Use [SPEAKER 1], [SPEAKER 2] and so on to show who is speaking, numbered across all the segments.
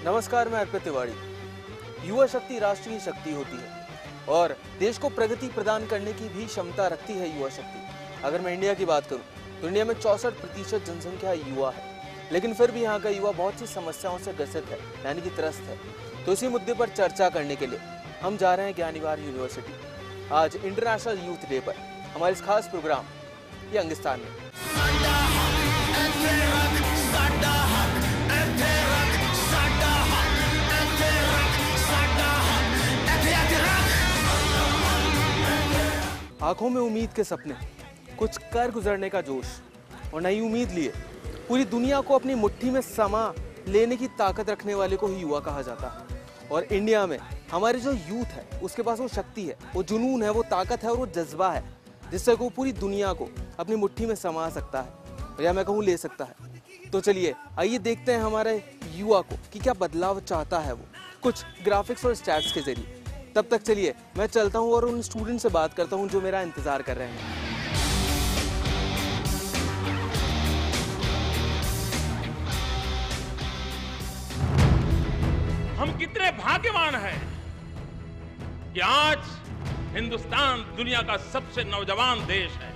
[SPEAKER 1] नमस्कार, मैं अर्पित तिवारी। युवा शक्ति राष्ट्र की शक्ति होती है और देश को प्रगति प्रदान करने की भी क्षमता रखती है युवा शक्ति। अगर मैं इंडिया की बात करूं तो इंडिया में 64% जनसंख्या युवा है, लेकिन फिर भी यहाँ का युवा बहुत सी समस्याओं से ग्रसित है, यानी कि त्रस्त है। तो इसी मुद्दे पर चर्चा करने के लिए हम जा रहे हैं ज्ञानीवार यूनिवर्सिटी। आज इंटरनेशनल यूथ डे पर हमारे इस खास प्रोग्राम यंगिस्तान में। आंखों में उम्मीद के सपने, कुछ कर गुजरने का जोश और नई उम्मीद लिए पूरी दुनिया को अपनी मुट्ठी में समा लेने की ताकत रखने वाले को ही युवा कहा जाता है। और इंडिया में हमारे जो यूथ है उसके पास वो शक्ति है, वो जुनून है, वो ताकत है और वो जज्बा है जिससे वो पूरी दुनिया को अपनी मुट्ठी में समा सकता है, या मैं कहूँ ले सकता है। तो चलिए आइए देखते हैं हमारे युवा को कि क्या बदलाव चाहता है वो, कुछ ग्राफिक्स और स्टैट्स के जरिए। तब तक चलिए मैं चलता हूँ और उन स्टूडेंट से बात करता हूँ जो मेरा इंतजार कर रहे हैं।
[SPEAKER 2] हम कितने भाग्यवान हैं कि आज हिंदुस्तान दुनिया का सबसे नौजवान देश है।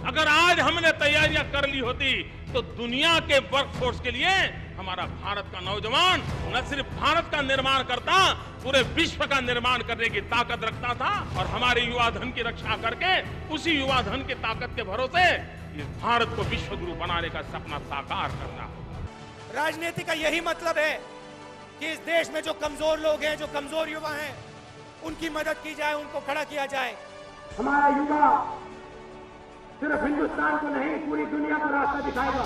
[SPEAKER 2] अगर आज हमने तैयारियां कर ली होती तो दुनिया के वर्कफोर्स के लिए हमारा भारत का नौजवान न सिर्फ भारत का निर्माण करता, पूरे विश्व का निर्माण करने की ताकत रखता था और हमारे युवा धन की रक्षा करके उसी युवा धन की ताकत के भरोसे इस भारत को विश्व गुरु बनाने का सपना साकार करना होगा।
[SPEAKER 3] राजनीति का यही मतलब है कि इस देश में जो कमजोर लोग हैं, जो कमजोर युवा हैं, उनकी मदद की जाए, उनको खड़ा किया जाए।
[SPEAKER 4] हमारा युवा सिर्फ हिंदुस्तान को नहीं पूरी दुनिया को रास्ता दिखाएगा।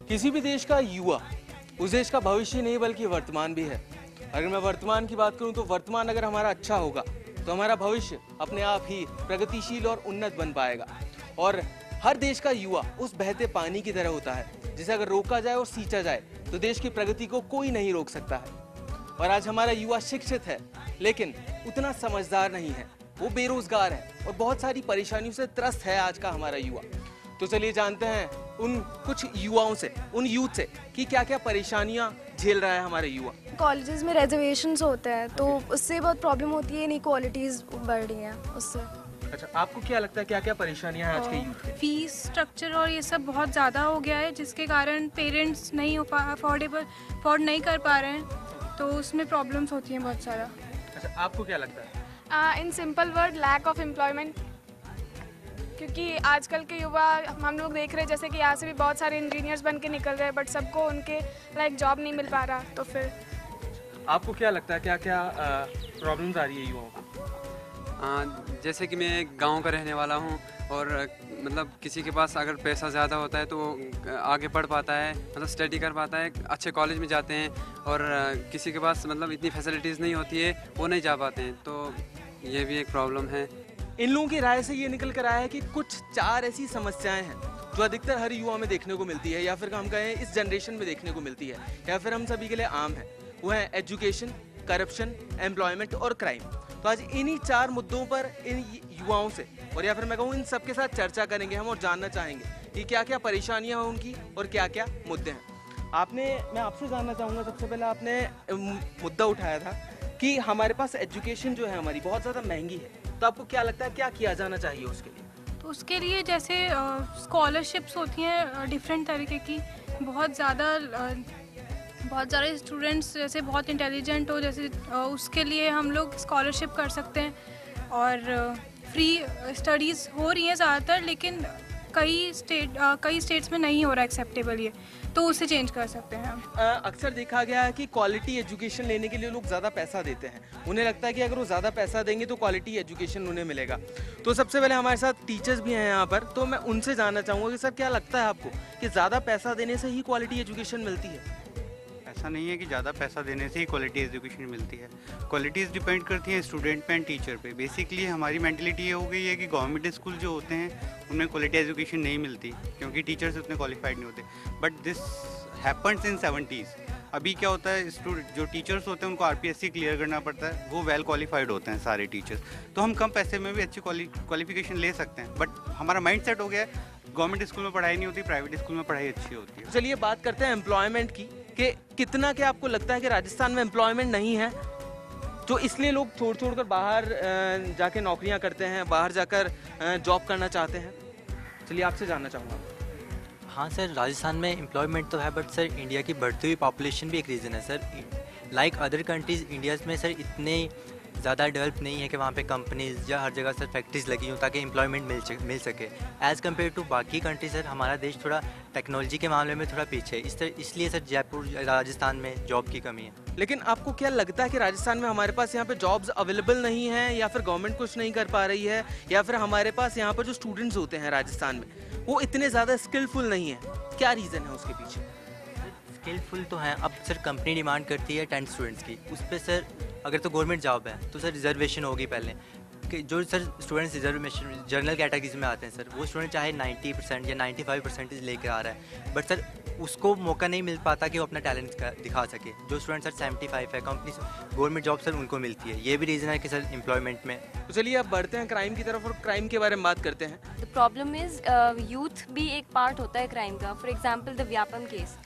[SPEAKER 1] किसी भी देश का युवा उस देश का भविष्य नहीं बल्कि वर्तमान भी है। अगर मैं वर्तमान की बात करूं तो वर्तमान अगर हमारा अच्छा होगा तो हमारा भविष्य अपने आप ही प्रगतिशील और उन्नत बन पाएगा। और हर देश का युवा उस बहते पानी की तरह होता है जिसे अगर रोका जाए और सींचा जाए तो देश की प्रगति को कोई नहीं रोक सकता है। और आज हमारा युवा शिक्षित है लेकिन उतना समझदार नहीं है, वो बेरोजगार है और बहुत सारी परेशानियों से त्रस्त है आज का हमारा युवा। तो चलिए जानते हैं उन कुछ युवाओं से, उन यूथ से कि क्या क्या परेशानियां झेल रहा है हमारे युवा।
[SPEAKER 5] कॉलेजेस में रिजर्वेशंस होते हैं तो उससे बहुत प्रॉब्लम होती है, इनइक्वालिटीज बढ़ रही हैं उससे।
[SPEAKER 1] अच्छा, आपको क्या लगता है क्या क्या परेशानियां हैं आज के यूथ के?
[SPEAKER 6] फीस स्ट्रक्चर और ये सब बहुत ज़्यादा हो गया है जिसके कारण पेरेंट्स नहीं अफोर्ड नहीं कर पा रहे हैं, तो उसमें प्रॉब्लम्स होती हैं बहुत सारा।
[SPEAKER 1] अच्छा, आपको क्या लगता है?
[SPEAKER 7] In simple word, lack of employment. क्योंकि आजकल के युवा हम लोग देख रहे हैं जैसे कि यहाँ से भी बहुत सारे इंजीनियर्स बन के निकल रहे हैं, बट सबको उनके लाइक जॉब नहीं मिल पा रहा। तो फिर
[SPEAKER 1] आपको क्या लगता है क्या क्या प्रॉब्लम्स आ रही है युवाओं को?
[SPEAKER 8] जैसे कि मैं एक गांव का रहने वाला हूं और मतलब किसी के पास अगर पैसा ज़्यादा होता है तो वो आगे पढ़ पाता है, मतलब स्टडी कर पाता है, अच्छे कॉलेज में जाते हैं, और किसी के पास मतलब इतनी फैसिलिटीज़ नहीं होती है, वो नहीं जा पाते हैं। तो ये भी एक प्रॉब्लम है।
[SPEAKER 1] इन लोगों की राय से ये निकल कर आया है कि कुछ 4 ऐसी समस्याएं हैं जो अधिकतर हर युवा में देखने को मिलती है, या फिर हम कहें इस जनरेशन में देखने को मिलती है, या फिर हम सभी के लिए आम है। वो है एजुकेशन, करप्शन, एम्प्लॉयमेंट और क्राइम। तो आज इन्हीं 4 मुद्दों पर इन युवाओं से, और या फिर मैं कहूँ इन सबके साथ चर्चा करेंगे हम और जानना चाहेंगे कि क्या क्या परेशानियां हैं उनकी और क्या क्या मुद्दे हैं। मैं आपसे जानना चाहूँगा, सबसे पहले आपने मुद्दा उठाया था कि हमारे पास एजुकेशन जो है हमारी बहुत ज़्यादा महंगी है, तो आपको क्या लगता है क्या किया जाना चाहिए उसके लिए?
[SPEAKER 6] तो उसके लिए जैसे स्कॉलरशिप्स होती हैं डिफरेंट तरीके की, बहुत ज़्यादा स्टूडेंट्स जैसे बहुत इंटेलिजेंट हो जैसे उसके लिए हम लोग स्कॉलरशिप कर सकते हैं, और फ्री स्टडीज़ हो रही हैं ज़्यादातर, लेकिन कई स्टेट्स में नहीं हो रहा एक्सेप्टेबल ये, तो उसे चेंज कर सकते हैं हम।
[SPEAKER 1] अक्सर देखा गया है कि क्वालिटी एजुकेशन लेने के लिए लोग ज़्यादा पैसा देते हैं, उन्हें लगता है कि अगर वो ज़्यादा पैसा देंगे तो क्वालिटी एजुकेशन उन्हें मिलेगा। तो सबसे पहले हमारे साथ टीचर्स भी हैं यहाँ पर, तो मैं उनसे जानना चाहूँगा कि सर क्या लगता है आपको कि ज़्यादा पैसा देने से ही क्वालिटी एजुकेशन मिलती है?
[SPEAKER 9] ऐसा नहीं है कि ज़्यादा पैसा देने से ही क्वालिटी एजुकेशन मिलती है। क्वालिटीज़ डिपेंड करती हैं स्टूडेंट पे एंड टीचर पे। बेसिकली हमारी मेंटलिटी ये हो गई है कि गवर्नमेंट स्कूल जो होते हैं उनमें क्वालिटी एजुकेशन नहीं मिलती क्योंकि टीचर्स उतने क्वालिफाइड नहीं होते। But this happens in 70s। अभी क्या होता है, जो टीचर्स होते हैं उनको RPSC क्लियर करना पड़ता है, वो वेल क्वालिफाइड होते हैं सारे टीचर्स, तो हम कम पैसे में भी अच्छी क्वालिफिकेशन ले सकते हैं। बट हमारा माइंड सेट हो गया है गवर्नमेंट स्कूल में पढ़ाई नहीं होती, प्राइवेट स्कूल में पढ़ाई अच्छी होती है।
[SPEAKER 1] चलिए बात करते हैं एम्प्लॉयमेंट की, कि कितना क्या आपको लगता है कि राजस्थान में एम्प्लॉयमेंट नहीं है, जो इसलिए लोग छोड़ कर बाहर जाके नौकरियां करते हैं, बाहर जाकर जॉब करना चाहते हैं? चलिए आपसे जानना चाहूँगा।
[SPEAKER 10] हाँ सर, राजस्थान में एम्प्लॉयमेंट तो है, बट सर इंडिया की बढ़ती हुई पॉपुलेशन भी एक रीज़न है sir. Like other countries, India में सर इतने ज़्यादा डेवलप नहीं है कि वहाँ पे कंपनीज़ या हर जगह सर फैक्ट्रीज लगी हों ताकि एम्प्लॉयमेंट मिल सके। एज़ कम्पेयर टू बाकी कंट्री सर हमारा देश थोड़ा टेक्नोलॉजी के मामले में थोड़ा पीछे है, इसलिए सर जयपुर राजस्थान में जॉब की कमी है।
[SPEAKER 1] लेकिन आपको क्या लगता है कि राजस्थान में हमारे पास यहाँ पे जॉब्स अवेलेबल नहीं हैं, या फिर गवर्नमेंट कुछ नहीं कर पा रही है, या फिर हमारे पास यहाँ पर जो स्टूडेंट्स होते हैं राजस्थान में वो इतने ज़्यादा स्किलफुल नहीं है? क्या रीज़न है उसके पीछे?
[SPEAKER 10] स्किलफुल तो हैं, अब सर कंपनी डिमांड करती है 10 स्टूडेंट्स की, उस पर सर अगर तो गवर्नमेंट जॉब है तो सर रिजर्वेशन होगी पहले, कि जो sir students reservation general categories में आते हैं सर, वो स्टूडेंट चाहे 90% या 95% लेकर आ रहा है, बट सर उसको मौका नहीं मिल पाता कि वो अपना टैलेंट दिखा सके। जो स्टूडेंट सर 75 है, कंपनी गवर्नमेंट जॉब सर उनको मिलती है, ये भी रीज़न है कि सर एम्प्लॉयमेंट में।
[SPEAKER 1] तो चलिए अब बढ़ते हैं क्राइम की तरफ और क्राइम के बारे में बात करते हैं।
[SPEAKER 11] द प्रॉब्लम इज यूथ भी एक पार्ट होता है क्राइम का। For example the Vyapam case,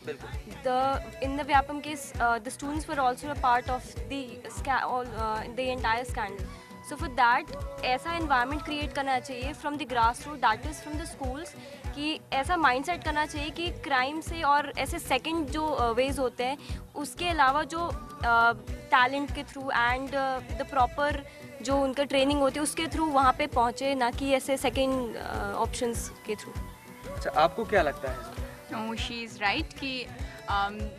[SPEAKER 11] in the Vyapam case the students were also a part of the entire scandal. So for that ऐसा एनवायरनमेंट क्रिएट करना चाहिए from the grass root, that is from the schools, कि ऐसा mindset करना चाहिए कि crime से और ऐसे सेकंड जो वेज होते हैं उसके अलावा जो टैलेंट के थ्रू एंड द प्रॉपर जो उनका ट्रेनिंग होती है उसके थ्रू वहाँ पे पहुँचे, ना कि ऐसे सेकंड ऑप्शंस के थ्रू।
[SPEAKER 1] अच्छा, आपको क्या लगता है?
[SPEAKER 12] शी इज़ राइट कि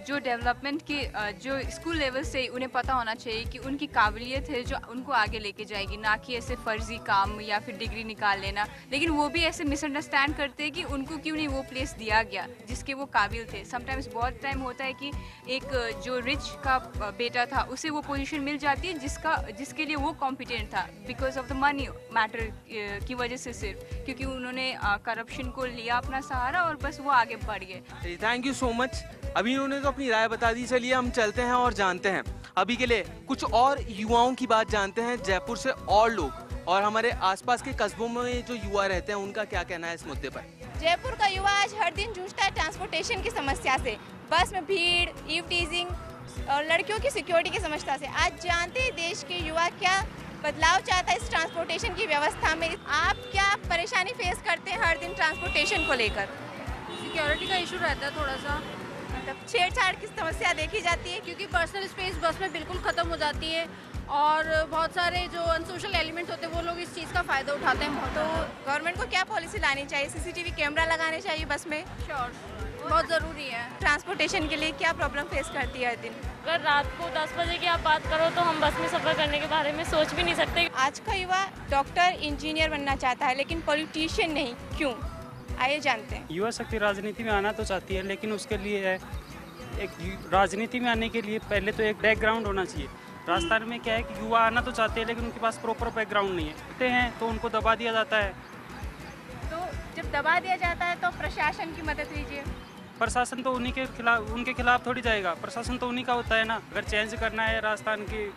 [SPEAKER 12] जो डेवलपमेंट के जो स्कूल लेवल से उन्हें पता होना चाहिए कि उनकी काबिलियत है जो उनको आगे लेके जाएगी, ना कि ऐसे फर्जी काम या फिर डिग्री निकाल लेना। लेकिन वो भी ऐसे मिसअंडरस्टैंड करते हैं कि उनको क्यों नहीं वो प्लेस दिया गया जिसके वो काबिल थे। समटाइम्स बहुत टाइम होता है कि एक जो रिच का बेटा था उसे वो पोजीशन मिल जाती है जिसके लिए वो कॉम्पिटेंट था, because of the money matter की वजह से, सिर्फ क्योंकि उन्होंने करप्शन को लिया अपना सहारा और बस वो आगे बढ़ गए।
[SPEAKER 1] Thank you so much. अभी उन्होंने तो अपनी राय बता दी, चलिए हम चलते हैं और जानते हैं अभी के लिए कुछ और युवाओं की बात जानते हैं, जयपुर से और लोग और हमारे आसपास के कस्बों में जो युवा रहते हैं उनका क्या कहना है इस मुद्दे पर।
[SPEAKER 13] जयपुर का युवा आज हर दिन जूझता है ट्रांसपोर्टेशन की समस्या से, बस में भीड़, ईव टीजिंग और लड़कियों की सिक्योरिटी की समस्या से। आज जानते हैं देश के युवा क्या बदलाव चाहता है इस ट्रांसपोर्टेशन की व्यवस्था में। आप क्या परेशानी फेस करते हैं हर दिन ट्रांसपोर्टेशन को लेकर?
[SPEAKER 6] सिक्योरिटी का इशू रहता है थोड़ा सा,
[SPEAKER 13] मतलब छेड़छाड़ की समस्या देखी जाती है
[SPEAKER 6] क्योंकि पर्सनल स्पेस बस में बिल्कुल ख़त्म हो जाती है और बहुत सारे जो अनसोशल एलिमेंट होते हैं वो लोग इस चीज़ का फ़ायदा उठाते हैं।
[SPEAKER 13] तो गवर्नमेंट को क्या पॉलिसी लानी चाहिए? CCTV कैमरा लगाने चाहिए बस में?
[SPEAKER 6] श्योर, बहुत ज़रूरी है।
[SPEAKER 13] ट्रांसपोर्टेशन के लिए क्या प्रॉब्लम फेस करती है हर दिन?
[SPEAKER 14] अगर रात को 10 बजे की आप बात करो तो हम बस में सफ़र करने के बारे में सोच भी नहीं सकते।
[SPEAKER 13] आज का युवा डॉक्टर, इंजीनियर बनना चाहता है लेकिन पॉलिटिशियन नहीं, क्यों? आइए जानते हैं।
[SPEAKER 15] युवा शक्ति राजनीति में आना तो चाहती है, लेकिन उसके लिए एक राजनीति में आने के लिए पहले तो एक बैकग्राउंड होना चाहिए। राजस्थान में क्या है कि युवा आना तो चाहते हैं लेकिन उनके पास प्रॉपर बैकग्राउंड नहीं है, होते हैं तो उनको दबा दिया जाता है।
[SPEAKER 13] तो जब दबा दिया जाता है तो प्रशासन की मदद लीजिए।
[SPEAKER 15] प्रशासन तो उनके खिलाफ थोड़ी जाएगा, प्रशासन तो उन्हीं का होता है ना। अगर चेंज करना है राजस्थान की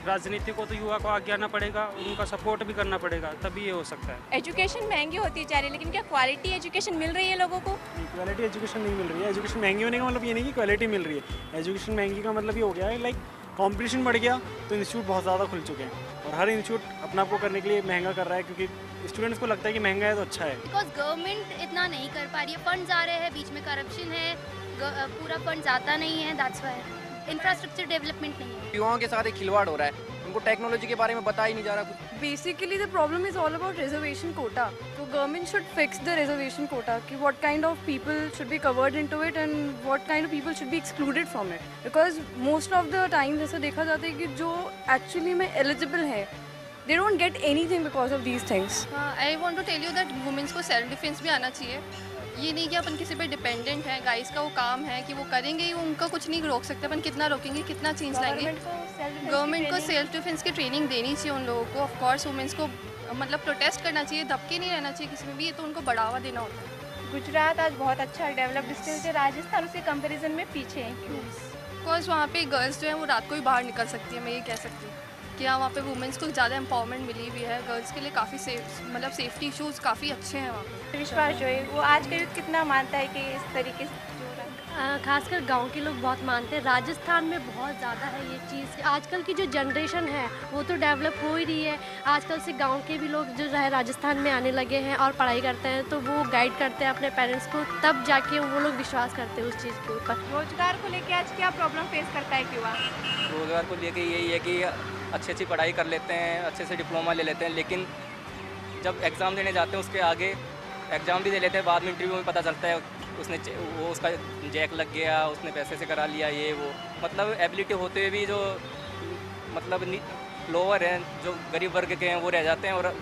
[SPEAKER 15] राजनीति को तो युवा को आगे आना पड़ेगा, उनका सपोर्ट भी करना पड़ेगा, तभी ये हो सकता है।
[SPEAKER 13] एजुकेशन महंगी होती जा रही है, लेकिन क्या क्वालिटी एजुकेशन मिल रही है लोगों को?
[SPEAKER 15] क्वालिटी एजुकेशन नहीं मिल रही है। एजुकेशन महंगी होने का मतलब ये नहीं कि क्वालिटी मिल रही है। एजुकेशन महंगी का मतलब ये हो गया है लाइक कंपटीशन बढ़ गया तो इंस्टीट्यूट बहुत ज़्यादा खुल चुके हैं और हर इंस्टीट्यूट अपने आप को करने के लिए महंगा कर रहा है, क्योंकि स्टूडेंट्स को लगता है कि महंगा है तो अच्छा है।
[SPEAKER 16] बिकॉज गवर्नमेंट इतना नहीं कर पा रही है, फंड्स आ रहे हैं, बीच में करप्शन है, पूरा फंड्स आता नहीं है, दैट्स व्हाई इंफ्रास्ट्रक्चर डेवलपमेंट नहीं है।
[SPEAKER 17] युवाओं के साथ एक खिलवाड़ हो रहा है, उनको टेक्नोलॉजी के बारे में पता ही नहीं जा रहा कुछ।
[SPEAKER 18] Basically the problem is all about reservation quota. So government should fix the reservation quota कि what kind of people should be covered into it and what kind of people should be excluded from it. Because most of the time जैसा देखा जाता है कि जो actually में eligible है, they don't get anything because of these things.
[SPEAKER 19] I want to tell you that women's को self defense भी आना चाहिए। ये नहीं कि अपन किसी पे डिपेंडेंट हैं, गाइस का वो काम है कि वो करेंगे ही, वो उनका कुछ नहीं रोक सकते, अपन कितना रोकेंगे, कितना चेंज लाएंगे। गवर्नमेंट को सेल्फ डिफेंस की ट्रेनिंग देनी चाहिए उन लोगों को। ऑफ कोर्स वुमेंस को मतलब प्रोटेस्ट करना चाहिए, दबके नहीं रहना चाहिए किसी में भी, ये तो उनको बढ़ावा देना होता है।
[SPEAKER 13] गुजरात आज बहुत अच्छा डेवलप्ड स्टेट है, राजस्थान उसके कंपैरिजन में पीछे है। क्यों?
[SPEAKER 19] बिकॉज वहाँ पे गर्ल्स जो है वो रात को ही बाहर निकल सकती है। मैं ये कह सकती हूँ कि हाँ, वहाँ पे वुमेंस को ज़्यादा एम्पावरमेंट मिली हुई है, गर्ल्स के लिए काफ़ी मतलब सेफ्टी इशूज़ काफ़ी अच्छे हैं वहाँ पे।
[SPEAKER 13] विश्वास जो है वो आज का यूथ कितना मानता है कि इस तरीके से
[SPEAKER 20] खासकर गांव के लोग बहुत मानते हैं। राजस्थान में बहुत ज़्यादा है ये चीज़। आजकल की जो जनरेशन है वो तो डेवलप हो ही रही है, आजकल से गांव के भी लोग जो है राजस्थान में आने लगे हैं और पढ़ाई करते हैं, तो वो गाइड करते हैं अपने पेरेंट्स को, तब जाके वो लोग विश्वास करते हैं उस चीज़ के ऊपर।
[SPEAKER 13] रोजगार को लेकर आज क्या प्रॉब्लम फेस करता है युवा?
[SPEAKER 17] रोजगार को लेकर यही है कि अच्छी पढ़ाई कर लेते हैं, अच्छे से डिप्लोमा ले लेते हैं, लेकिन जब एग्ज़ाम देने जाते हैं उसके आगे एग्ज़ाम भी दे लेते हैं, बाद में इंटरव्यू में पता चलता है उसका जैक लग गया, उसने पैसे से करा लिया, ये वो मतलब एबिलिटी होते हुए भी जो मतलब लोअर हैं, जो गरीब वर्ग के हैं वो रह जाते हैं, और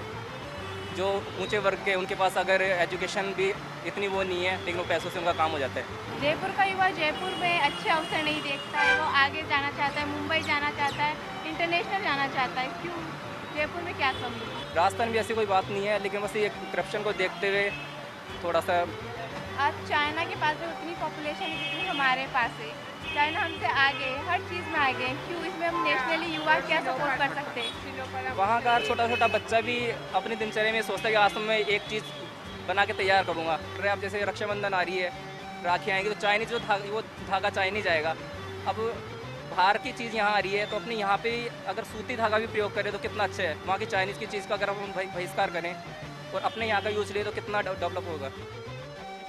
[SPEAKER 17] जो ऊंचे वर्ग के उनके पास अगर एजुकेशन भी इतनी वो नहीं है, लेकिन वो पैसों से उनका काम हो जाता है।
[SPEAKER 13] जयपुर का युवा जयपुर में अच्छे अवसर नहीं देखता है, वो आगे जाना चाहता है, मुंबई जाना चाहता है, इंटरनेशनल जाना चाहता है। क्यों? जयपुर में क्या कमी?
[SPEAKER 17] राजस्थान भी ऐसी कोई बात नहीं है, लेकिन बस ये करप्शन को देखते हुए थोड़ा सा।
[SPEAKER 13] आज चाइना के पास जो उतनी पॉपुलेशन है जितनी हमारे पास है, चाइना हमसे आगे हर चीज़ में आगे। क्यों? इसमें हम नेशनली युवा क्या सपोर्ट कर सकते हैं?
[SPEAKER 17] वहाँ का छोटा छोटा बच्चा भी अपनी दिनचर्या में सोचता है कि आज तो मैं एक चीज़ बना के तैयार करूँगा। अब जैसे रक्षाबंधन आ रही है, राखी आएंगी, तो चाइनीज वो धागा चाइनीज आएगा। अब बाहर की चीज़ यहाँ आ रही है, तो अपने यहाँ पे अगर सूती धागा भी प्रयोग करें तो कितना अच्छा है। वहाँ की चाइनीज़ की चीज़ का अगर हम बहिष्कार करें और अपने यहाँ का यूज लें तो कितना डेवलप होगा।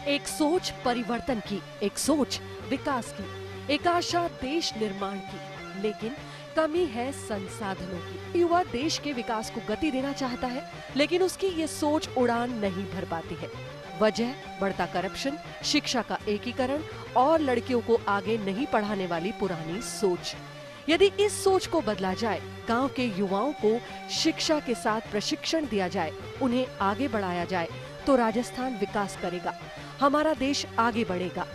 [SPEAKER 21] एक सोच परिवर्तन की, एक सोच विकास की, एक आशा देश निर्माण की, लेकिन कमी है संसाधनों की। युवा देश के विकास को गति देना चाहता है, लेकिन उसकी ये सोच उड़ान नहीं भर पाती है। वजह बढ़ता करप्शन, शिक्षा का एकीकरण और लड़कियों को आगे नहीं पढ़ाने वाली पुरानी सोच। यदि इस सोच को बदला जाए, गांव के युवाओं को शिक्षा के साथ प्रशिक्षण दिया जाए, उन्हें आगे बढ़ाया जाए, तो राजस्थान विकास करेगा, हमारा देश आगे बढ़ेगा।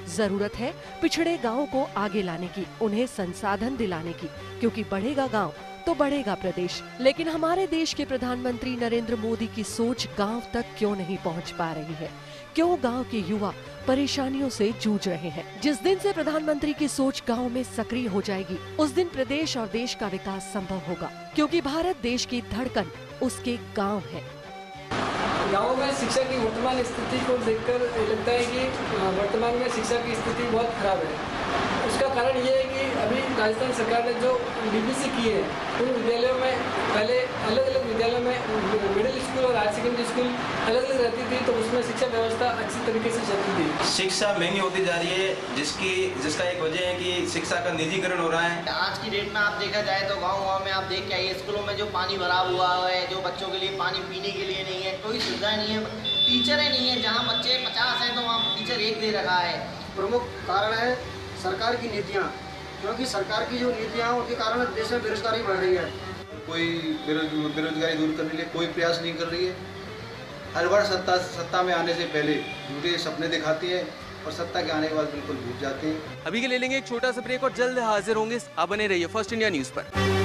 [SPEAKER 21] जरूरत है पिछड़े गांवों को आगे लाने की, उन्हें संसाधन दिलाने की, क्योंकि बढ़ेगा गांव तो बढ़ेगा प्रदेश। लेकिन हमारे देश के प्रधानमंत्री नरेंद्र मोदी की सोच गांव तक क्यों नहीं पहुंच पा रही है? क्यों गांव के युवा परेशानियों से जूझ रहे हैं? जिस दिन से प्रधानमंत्री की सोच गांव में सक्रिय हो जाएगी, उस दिन प्रदेश और देश का विकास संभव होगा, क्योंकि भारत देश की धड़कन उसके गांव है।
[SPEAKER 22] गाँव में शिक्षा की वर्तमान स्थिति को देखकर लगता है कि वर्तमान में शिक्षा की स्थिति बहुत खराब है। उसका कारण ये है कि अभी राजस्थान सरकार ने जो डीपीसी की है, उन विद्यालयों में पहले अलग अलग विद्यालयों में मिडिल स्कूल और हायर सेकेंडरी स्कूल अलग अलग रहती थी, तो उसमें शिक्षा व्यवस्था अच्छी तरीके से चलती थी।
[SPEAKER 23] शिक्षा महंगी होती जा रही है, जिसका एक वजह है कि शिक्षा का निजीकरण हो रहा है।
[SPEAKER 24] आज की डेट में आप देखा जाए तो गाँव में आप देख के आइए, स्कूलों में जो पानी भरा हुआ है, जो बच्चों के लिए पानी पीने के लिए नहीं है, कोई सुविधा नहीं है, टीचरें नहीं है। जहाँ बच्चे 50 हैं तो वहाँ टीचर 1 दे रखा है।
[SPEAKER 25] प्रमुख कारण है सरकार की नीतियाँ, क्योंकि सरकार की जो नीतियाँ उनके कारण देश में बेरोजगारी बढ़ रही है।
[SPEAKER 23] कोई बेरोजगारी दूर करने के लिए कोई प्रयास नहीं कर रही है। हर बार सत्ता में आने से पहले झूठे सपने दिखाती है और सत्ता के आने के बाद बिल्कुल भूल जाते हैं।
[SPEAKER 1] अभी के ले लेंगे एक छोटा सा ब्रेक और जल्द हाजिर होंगे। आप बने रहिए फर्स्ट इंडिया न्यूज़ पर।